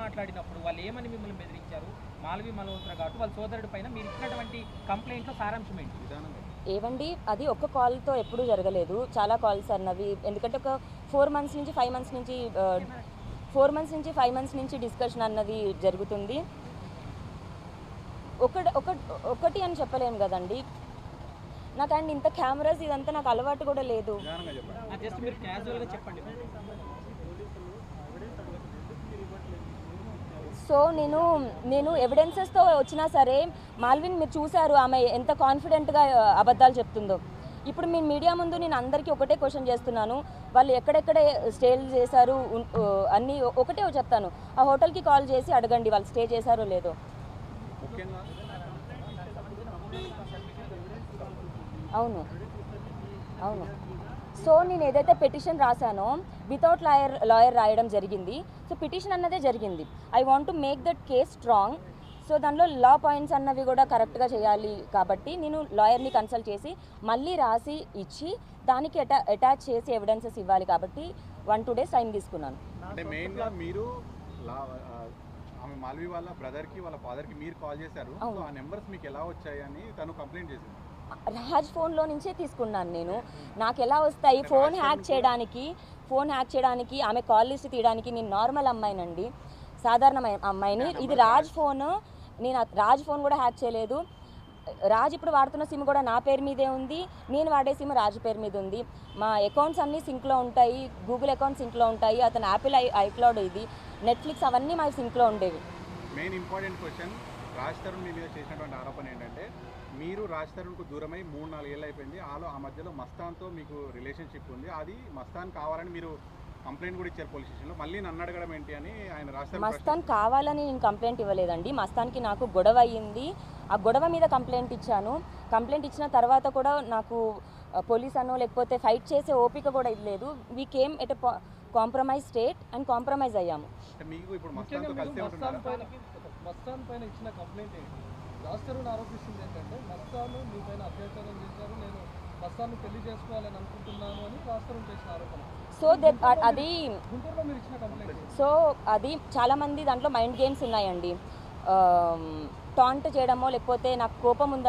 మాట్లాడినప్పుడు వాళ్ళు ఏమని మిమ్మల్ని బెదిరించారు? మాల్వి మల్హోత్రా కాబట్టి వాళ్ళ సోదరుడి పైన మీరు ఇచ్చినటువంటి కంప్లైంట్లో సారాంశం ఏంటి? ఏవండి, అది ఒక్క కాల్తో ఎప్పుడూ జరగలేదు, చాలా కాల్స్ అన్నవి. ఎందుకంటే ఒక 4 మంత్స్ నుంచి 5 మంత్స్ నుంచి 4 మంత్స్ నుంచి 5 మంత్స్ నుంచి డిస్కషన్ అన్నది జరుగుతుంది. ఒకటి అని చెప్పలేము కదండి. నాకు అండ్ ఇంత కెమెరాస్ ఇదంతా నాకు అలవాటు కూడా లేదు. జస్ట్ మీరు క్యాజువల్గా చెప్పండి. సో నేను ఎవిడెన్సెస్తో వచ్చినా సరే, మాల్విన్ మీరు చూశారు ఆమె ఎంత కాన్ఫిడెంట్గా అబద్ధాలు చెప్తుందో. ఇప్పుడు మీ మీడియా ముందు నేను అందరికీ ఒకటే క్వశ్చన్ చేస్తున్నాను, వాళ్ళు ఎక్కడెక్కడ స్టేలు చేశారు అన్నీ ఒకటే చెప్తాను. ఆ హోటల్కి కాల్ చేసి అడగండి వాళ్ళు స్టే చేశారో లేదో. అవును అవును. సో నేను ఏదైతే పిటిషన్ రాశానో వితౌట్ లాయర్ రాయడం జరిగింది. సో పిటిషన్ అన్నదే జరిగింది. I want to make that case strong. So దానిలో లా పాయింట్స్ అన్నవి కూడా కరెక్ట్గా చేయాలి కాబట్టి నేను లాయర్ని కన్సల్ట్ చేసి మళ్ళీ రాసి ఇచ్చి దానికి అటాచ్ చేసి ఎవిడెన్సెస్ ఇవ్వాలి కాబట్టి 1-2 days టైం తీసుకున్నాను. అంటే మెయిన్గా మీరు ఆమె మాల్వి వాళ్ళ బ్రదర్కి వాళ్ళ ఫాదర్కి మీరు కాల్ చేశారు. ఆ నెంబర్స్ మీకు ఎలా వచ్చాయని తను కంప్లైంట్ చేసింది. రాజ్ ఫోన్లో నుంచే తీసుకున్నాను నేను. నాకు ఎలా వస్తాయి ఫోన్ హ్యాక్ చేయడానికి ఆమె కాల్ లిస్ట్ తీయడానికి? నేను నార్మల్ అమ్మాయినండి, సాధారణ అమ్మాయిని. ఇది రాజ్ ఫోన్. నేను రాజ్ ఫోన్ కూడా హ్యాక్ చేయలేదు. రాజ్ ఇప్పుడు వాడుతున్న సిమ్ కూడా నా పేరు మీదే ఉంది, నేను వాడే సిమ్ రాజ్ పేరు మీద ఉంది. మా అకౌంట్స్ అన్నీ సింక్లో ఉంటాయి, గూగుల్ అకౌంట్ సింక్లో ఉంటాయి, అతను యాపిల్ ఐక్లౌడ్, ఇది నెట్ఫ్లిక్స్, అవన్నీ మా సింక్లో ఉండేవి. Main important question, Raj Tarun మీ మీద చేసినటువంటి ఆరోపణ ఏంటంటే మీరు రాజ్ తరుణ్కు దూరమై 3-4 ఏళ్ళు అయిపోయింది. ఆ మధ్యలో మస్తాన్తో మీకు రిలేషన్షిప్ ఉంది. అది మస్తాన్ కావాలని మీరు కంప్లైంట్ కూడా ఇచ్చారు పోలీస్ స్టేషన్లో. మళ్ళీ నన్ను అడగడం ఏంటి అని ఆయన రాజ్ మస్తాన్ కావాలని నేను కంప్లైంట్ ఇవ్వలేదండి. మస్తాన్కి నాకు గొడవ అయ్యింది, ఆ గొడవ మీద కంప్లైంట్ ఇచ్చాను. కంప్లైంట్ ఇచ్చిన తర్వాత కూడా నాకు పోలీస్ అనో లేకపోతే ఫైట్ చేసే ఓపిక కూడా ఇవ్వలేదు. We came at compromise state and compromise అయ్యాము. మీకు ఇప్పుడు మస్తాన్తో కలిసి మస్తాన్ పైన ఇచ్చిన కంప్లైంట్ ఏంటి? రాజ్ తరుణ్ ఆరోపిస్తుంది ఏంటంటే మస్తాన్ మీ పైన అత్యాచారం చేశారు, నేను మస్తాన్ను పెళ్లి చేసుకోవాలని అనుకుంటున్నాను అని రాజ్ తరుణ్ చేసిన ఆరోపణ. సో అది గుంటూరులో మీరు ఇచ్చిన కంప్లైంట్. సో అది చాలామంది దాంట్లో మైండ్ గేమ్స్ ఉన్నాయండి. టాంట్ చేయడమో లేకపోతే నాకు కోపం ఉందా